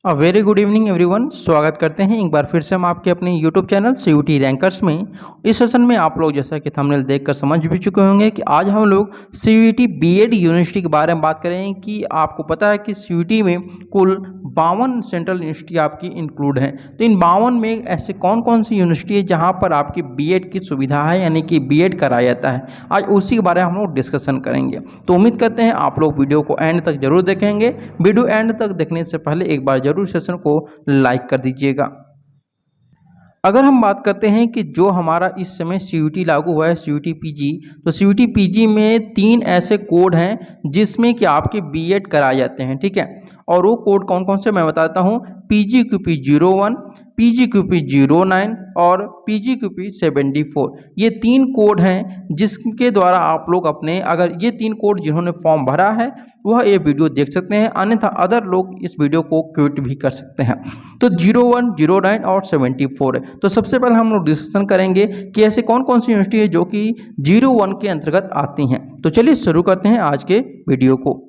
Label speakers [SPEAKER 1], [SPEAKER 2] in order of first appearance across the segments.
[SPEAKER 1] Very good evening everyone. स्वागत करते हैं एक बार फिर से हम आपके अपने यूट्यूब चैनल सीयूटी रैंकर्स में। इस सेशन में आप लोग जैसा कि थंबनेल देखकर समझ भी चुके होंगे कि आज हम लोग सीयूटी बीएड यूनिवर्सिटी के बारे में बात करें कि आपको पता है कि सीयूटी में कुल 52 सेंट्रल यूनिवर्सिटी आपकी इंक्लूड हैं। तो इन 52 में ऐसे कौन कौन सी यूनिवर्सिटी है जहाँ पर आपकी बीएड की सुविधा है, यानी कि बीएड कराया जाता है। आज उसी के बारे में हम लोग डिस्कशन करेंगे। तो उम्मीद करते हैं आप लोग वीडियो को एंड तक जरूर देखेंगे। वीडियो एंड तक देखने से पहले एक बार जरूर सेशन को लाइक कर दीजिएगा। अगर हम बात करते हैं कि जो हमारा इस समय सीयूटी लागू हुआ है, सीयूटी पीजी, तो सीयूटी पीजी में 3 ऐसे कोड हैं जिसमें कि आपके बीएड कराए जाते हैं, ठीक है। और वो कोड कौन कौन से मैं बताता हूँ। PGQP 01, PGQP 09 और PGQP 74। ये 3 कोड हैं जिसके द्वारा आप लोग अपने, अगर ये 3 कोड जिन्होंने फॉर्म भरा है वह ये वीडियो देख सकते हैं, अन्यथा अदर लोग इस वीडियो को क्विट भी कर सकते हैं। तो 01, 09 और 74 है। तो सबसे पहले हम लोग डिस्कशन करेंगे कि ऐसे कौन कौन सी यूनिवर्सिटी है जो कि 01 के अंतर्गत आती हैं। तो चलिए शुरू करते हैं आज के वीडियो को।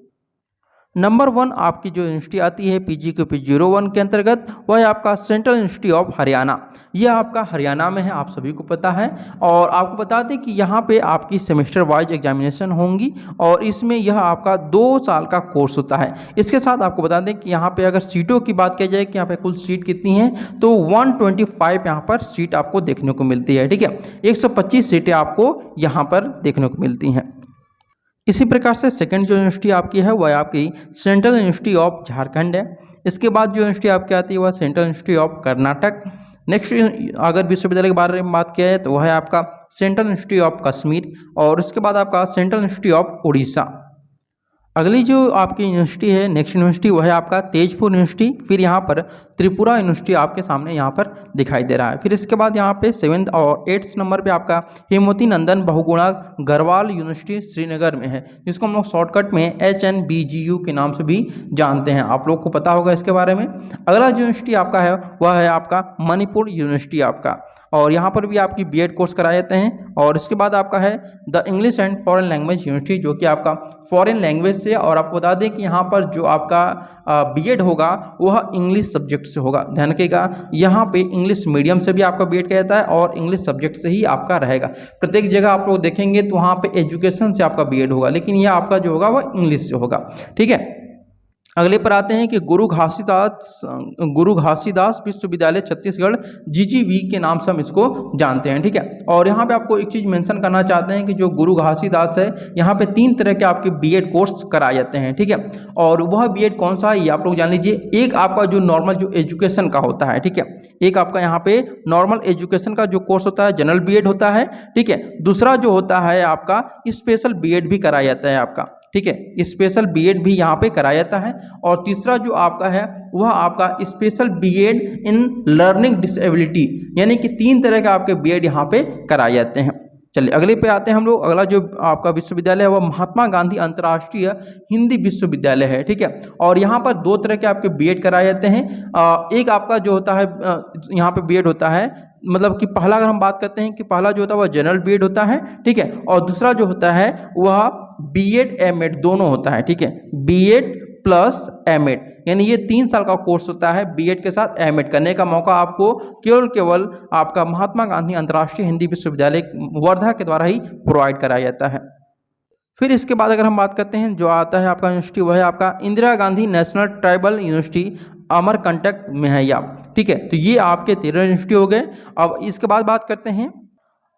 [SPEAKER 1] नंबर 1 आपकी जो यूनिवर्सिटी आती है PGQP 01 के अंतर्गत, वह है आपका सेंट्रल यूनिवर्सिटी ऑफ हरियाणा। यह आपका हरियाणा में है, आप सभी को पता है। और आपको बता दें कि यहाँ पे आपकी सेमेस्टर वाइज एग्जामिनेशन होंगी और इसमें यह आपका 2 साल का कोर्स होता है। इसके साथ आपको बता दें कि यहाँ पे अगर सीटों की बात की जाए कि यहाँ पे कुल सीट कितनी है, तो 125 यहाँ पर सीट आपको देखने को मिलती है, ठीक है। 125 सीटें आपको यहाँ पर देखने को मिलती हैं। इसी प्रकार से सेकंड जो यूनिवर्सिटी आपकी है वह आपकी सेंट्रल यूनिवर्सिटी ऑफ झारखंड है। इसके बाद जो यूनिवर्सिटी आपकी आती है वह central university of Karnataka. Next अगर विश्वविद्यालय के बारे में बात किया जाए तो वह है आपका सेंट्रल यूनिवर्सिटी ऑफ कश्मीर और उसके बाद आपका सेंट्रल यूनिवर्सिटी ऑफ उड़ीसा। अगली जो आपकी यूनिवर्सिटी है, नेक्स्ट यूनिवर्सिटी, वह है आपका तेजपुर यूनिवर्सिटी। फिर यहाँ पर त्रिपुरा यूनिवर्सिटी आपके सामने यहाँ पर दिखाई दे रहा है। फिर इसके बाद यहाँ पे 7th और 8th नंबर पे आपका हेमवती नंदन बहुगुणा गढ़वाल यूनिवर्सिटी श्रीनगर में है, जिसको हम लोग शॉर्टकट में HNBGU के नाम से भी जानते हैं। आप लोग को पता होगा इसके बारे में। अगला जो यूनिवर्सिटी आपका है वह है आपका मणिपुर यूनिवर्सिटी आपका, और यहाँ पर भी आपकी बीएड कोर्स कराए जाते हैं। और इसके बाद आपका है the English and foreign language university, जो कि आपका फॉरेन लैंग्वेज से, और आपको बता दें कि यहाँ पर जो आपका बीएड होगा वह इंग्लिश सब्जेक्ट से होगा। ध्यान रखिएगा, यहाँ पे इंग्लिश मीडियम से भी आपका बीएड किया जाता है और इंग्लिश सब्जेक्ट से ही आपका रहेगा। प्रत्येक जगह आप लोग देखेंगे तो वहाँ पे एजुकेशन से आपका बीएड होगा, लेकिन यह आपका जो होगा वह इंग्लिश से होगा, ठीक है। अगले पर आते हैं कि गुरु घासीदास विश्वविद्यालय छत्तीसगढ़ GGV के नाम से हम इसको जानते हैं, ठीक है। और यहाँ पे आपको एक चीज़ मेंशन करना चाहते हैं कि जो गुरु घासीदास है, यहाँ पे 3 तरह के आपके बीएड कोर्स कराए जाते हैं, ठीक है। और वह बीएड कौन सा है ये आप लोग जान लीजिए। एक आपका जो नॉर्मल जो एजुकेशन का होता है, ठीक है, एक आपका यहाँ पे नॉर्मल एजुकेशन का जो कोर्स होता है जनरल बीएड होता है, ठीक है। दूसरा जो होता है आपका स्पेशल बीएड भी कराया जाता है आपका, ठीक है, स्पेशल बीएड भी यहाँ पे कराया जाता है। और तीसरा जो आपका है वह आपका special B Ed in learning disability, यानी कि 3 तरह के आपके बीएड यहाँ पे कराए जाते हैं। चलिए अगले पे आते हैं हम लोग। अगला जो आपका विश्वविद्यालय है वह महात्मा गांधी अंतर्राष्ट्रीय हिंदी विश्वविद्यालय है, ठीक है। और यहाँ पर 2 तरह के आपके बीएड कराए जाते हैं। एक आपका जो होता है यहाँ पे बीएड होता है, मतलब कि पहला अगर हम बात करते हैं कि पहला जो होता है वह जनरल बीएड होता है, ठीक है। और दूसरा जो होता है वह बीएड एमएड दोनों होता है, ठीक है, बीएड प्लस एमएड, यानी ये 3 साल का कोर्स होता है। बीएड के साथ एमएड करने का मौका आपको केवल आपका महात्मा गांधी अंतर्राष्ट्रीय हिंदी विश्वविद्यालय वर्धा के द्वारा ही प्रोवाइड कराया जाता है। फिर इसके बाद अगर हम बात करते हैं जो आता है आपका यूनिवर्सिटी, वह है आपका Indira Gandhi national tribal university Amarkantak में है या, ठीक है। तो ये आपके 13 यूनिवर्सिटी हो गए। अब इसके बाद बात करते हैं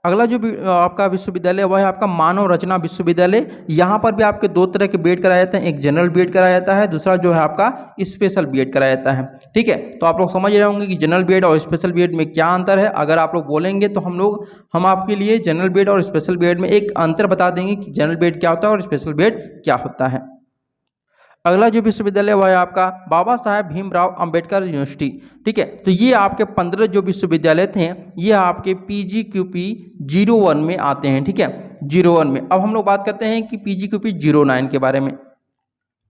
[SPEAKER 1] अगला जो आपका विश्वविद्यालय वह है आपका मानव रचना विश्वविद्यालय। यहाँ पर भी आपके 2 तरह के बीएड कराए जाते हैं, एक जनरल बीएड कराया जाता है, दूसरा जो है आपका स्पेशल बीएड कराया जाता है, ठीक है। तो आप लोग समझ रहे होंगे कि जनरल बीएड और स्पेशल बीएड में क्या अंतर है। अगर आप लोग बोलेंगे तो हम आपके लिए जनरल बीएड और स्पेशल बीएड में एक अंतर बता देंगे कि जनरल बीएड क्या होता है और स्पेशल बीएड क्या होता है। अगला जो विश्वविद्यालय वह है आपका बाबा साहेब भीमराव अंबेडकर यूनिवर्सिटी, ठीक है। तो ये आपके 15 जो विश्वविद्यालय थे ये आपके PGQP 01 में आते हैं, ठीक है, 01 में। अब हम लोग बात करते हैं कि PGQP 09 के बारे में।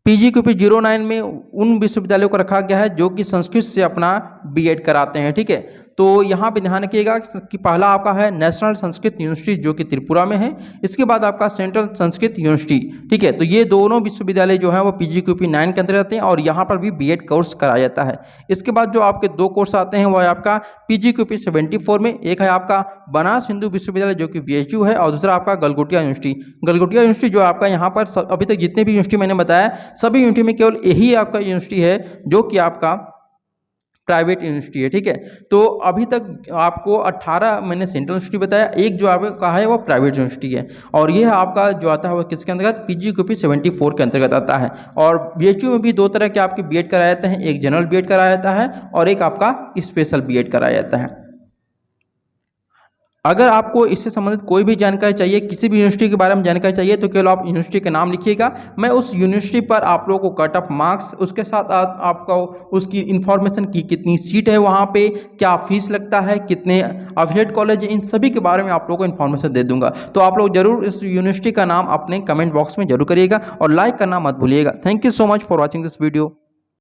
[SPEAKER 1] PGQP 09 में उन विश्वविद्यालयों को रखा गया है जो कि संस्कृत से अपना बीएड कराते हैं, ठीक है। तो यहाँ पे ध्यान रखिएगा कि पहला आपका है नेशनल संस्कृत यूनिवर्सिटी जो कि त्रिपुरा में है, इसके बाद आपका सेंट्रल संस्कृत यूनिवर्सिटी। ठीक है, तो ये दोनों विश्वविद्यालय जो है वो PGQP 9 के अंतर्गत आते हैं और यहाँ पर भी B.Ed कोर्स कराया जाता है। इसके बाद जो आपके दो कोर्स आते हैं वो है आपका PGQP 74 में, एक है आपका बनारस हिंदू विश्वविद्यालय जो कि BHU है और दूसरा आपका गलगोटिया यूनिवर्सिटी। गलगोटिया यूनिवर्सिटी जो आपका यहाँ पर अभी तक जितने भी यूनिवर्सिटी मैंने बताया सभी यूनिवर्सिटी में केवल यही आपका यूनिवर्सिटी है जो कि आपका प्राइवेट यूनिवर्सिटी है। ठीक है, तो अभी तक आपको 18 मैंने सेंट्रल यूनिवर्सिटी बताया, एक जो आपका कहा है वो प्राइवेट यूनिवर्सिटी है और यह आपका जो आता है वो किसके अंतर्गत PGQP 74 के अंतर्गत आता है। और BHU में भी दो तरह के आपके B.Ed कराया जाते हैं, एक जनरल B.Ed कराया जाता है और एक आपका स्पेशल B.Ed कराया जाता है। अगर आपको इससे संबंधित कोई भी जानकारी चाहिए, किसी भी यूनिवर्सिटी के बारे में जानकारी चाहिए तो केवल आप यूनिवर्सिटी के नाम लिखिएगा, मैं उस यूनिवर्सिटी पर आप लोगों को कट ऑफ मार्क्स, उसके साथ आपको उसकी इन्फॉर्मेशन की कितनी सीट है, वहाँ पे क्या फीस लगता है, कितने अफिलिएट कॉलेज है, इन सभी के बारे में आप लोगों को इन्फॉर्मेशन दे दूंगा। तो आप लोग जरूर इस यूनिवर्सिटी का नाम अपने कमेंट बॉक्स में जरूर करिएगा और लाइक करना मत भूलिएगा। Thank you so much for watching this video.